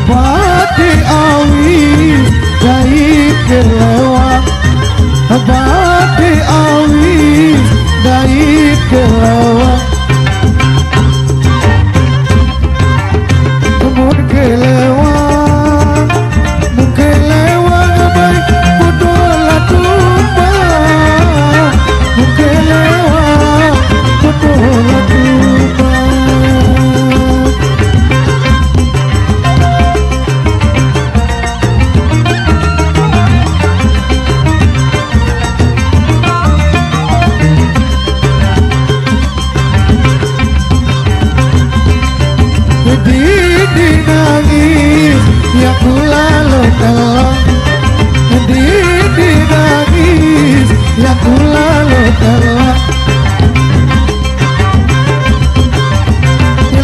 Bati awi Dai kelewat Bati awi Dai kelewat Mun kelewat Mun kelewat Baik bodoh lah tumpah Mun kelewat Bodoh lah tumpah Di nangis ya ku lalu telah Di nangis ya ku lalu telah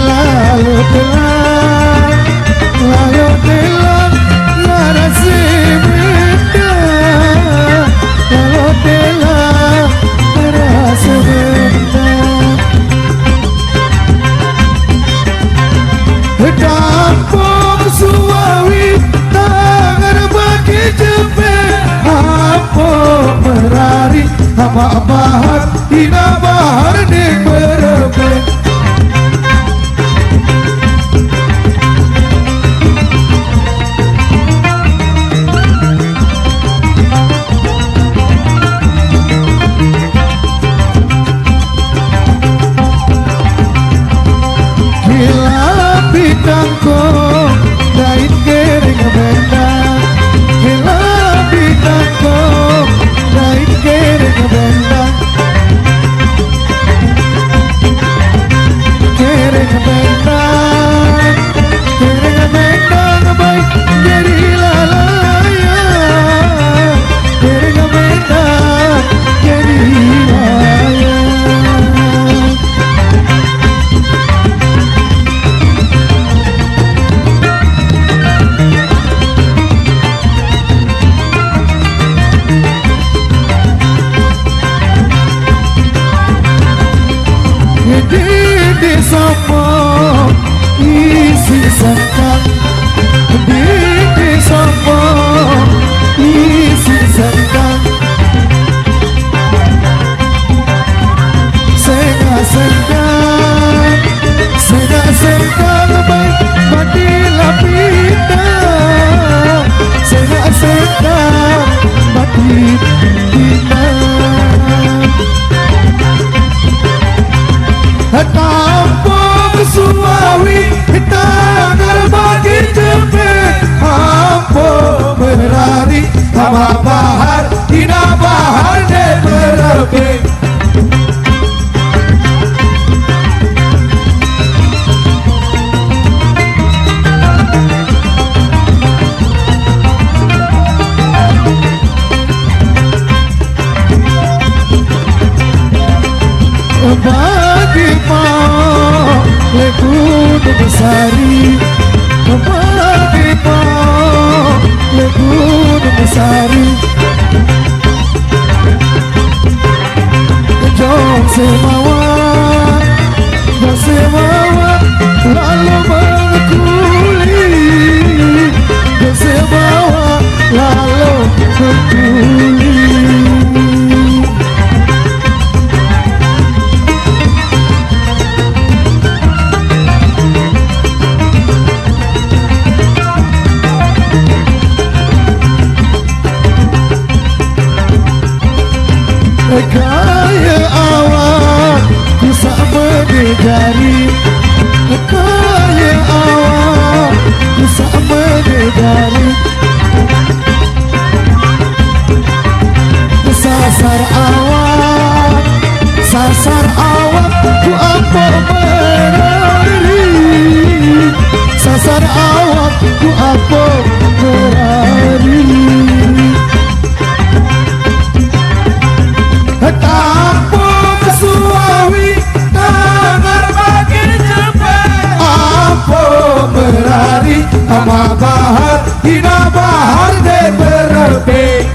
Lalu telah Lalu telah Narasi benda Lalu telah Narasi benda Dampung suawi tangan bagi cepet Apa merari Hama bahar hina bahar di berebet Bidangko Dain kering benda Gila bidangko Dain kering benda Kering benda Kering benda Baik jadi lalaya Kering benda Jadi lalaya Di sopo isi sangkang Di sopo isi sangkang Sega sangkang Sega sangkang Baik mati lapita Sega sangkang Mati lapita Tampung suawi tangan bagi cepet Apa berari Hama bahar hina bahar de berebet Bagi mau lekun besari Bagi mau lekun besari Jom semawan Jom semawan Lalu berkuli Jom semawan Lalu berkuli Kaya awak ku sama negari Kaya awak ku sama negari Sasar awak ku apa merari Sasar awak ku apa merari Tampung suawi tangan bagi cepet Apa merari Hama bahar hina bahar de berebet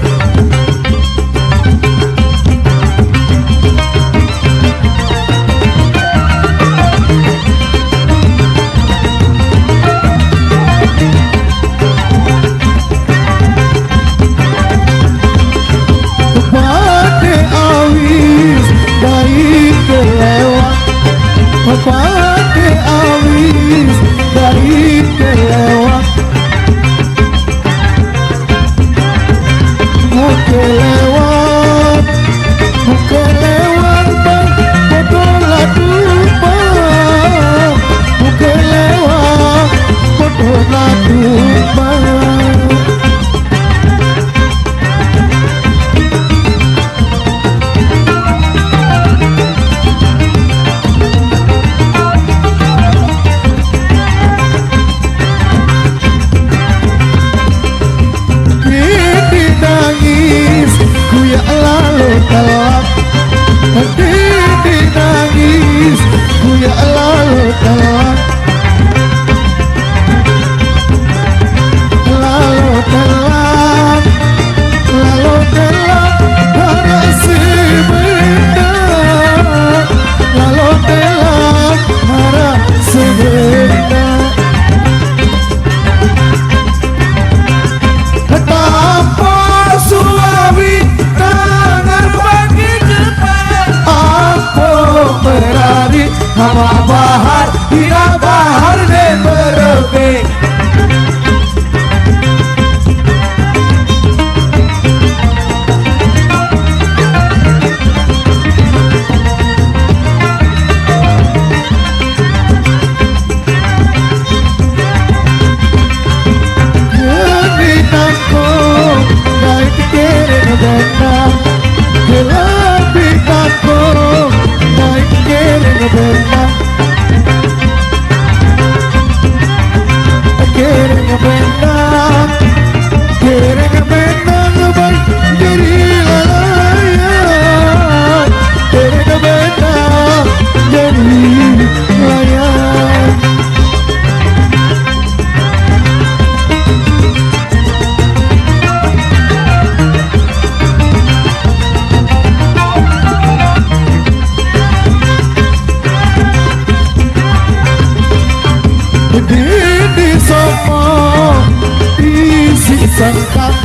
sangkang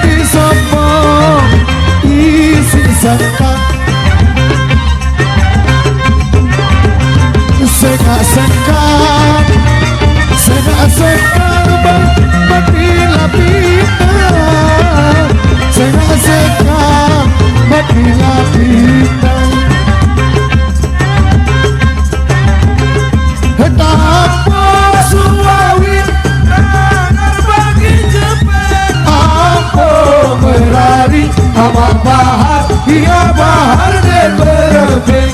di sombong isi sangkang sengak-sengkang berpindah-pindah sengak-sengkang berpindah-pindah Tampung Suawi Tangan bagi cepet Ampung Merari Amat bahar Hingga bahar dan berebing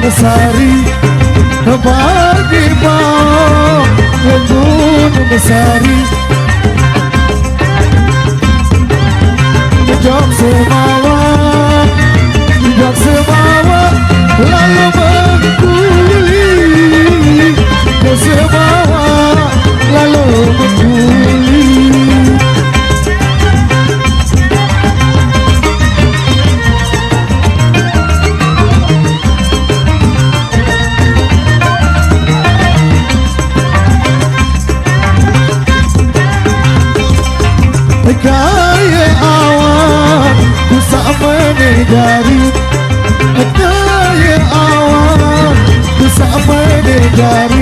Sari bagi bau gunung sari jok semawa lalu berkuli jok semawa lalu berkuli Kaya awan bisa menegari Kaya awan bisa menegari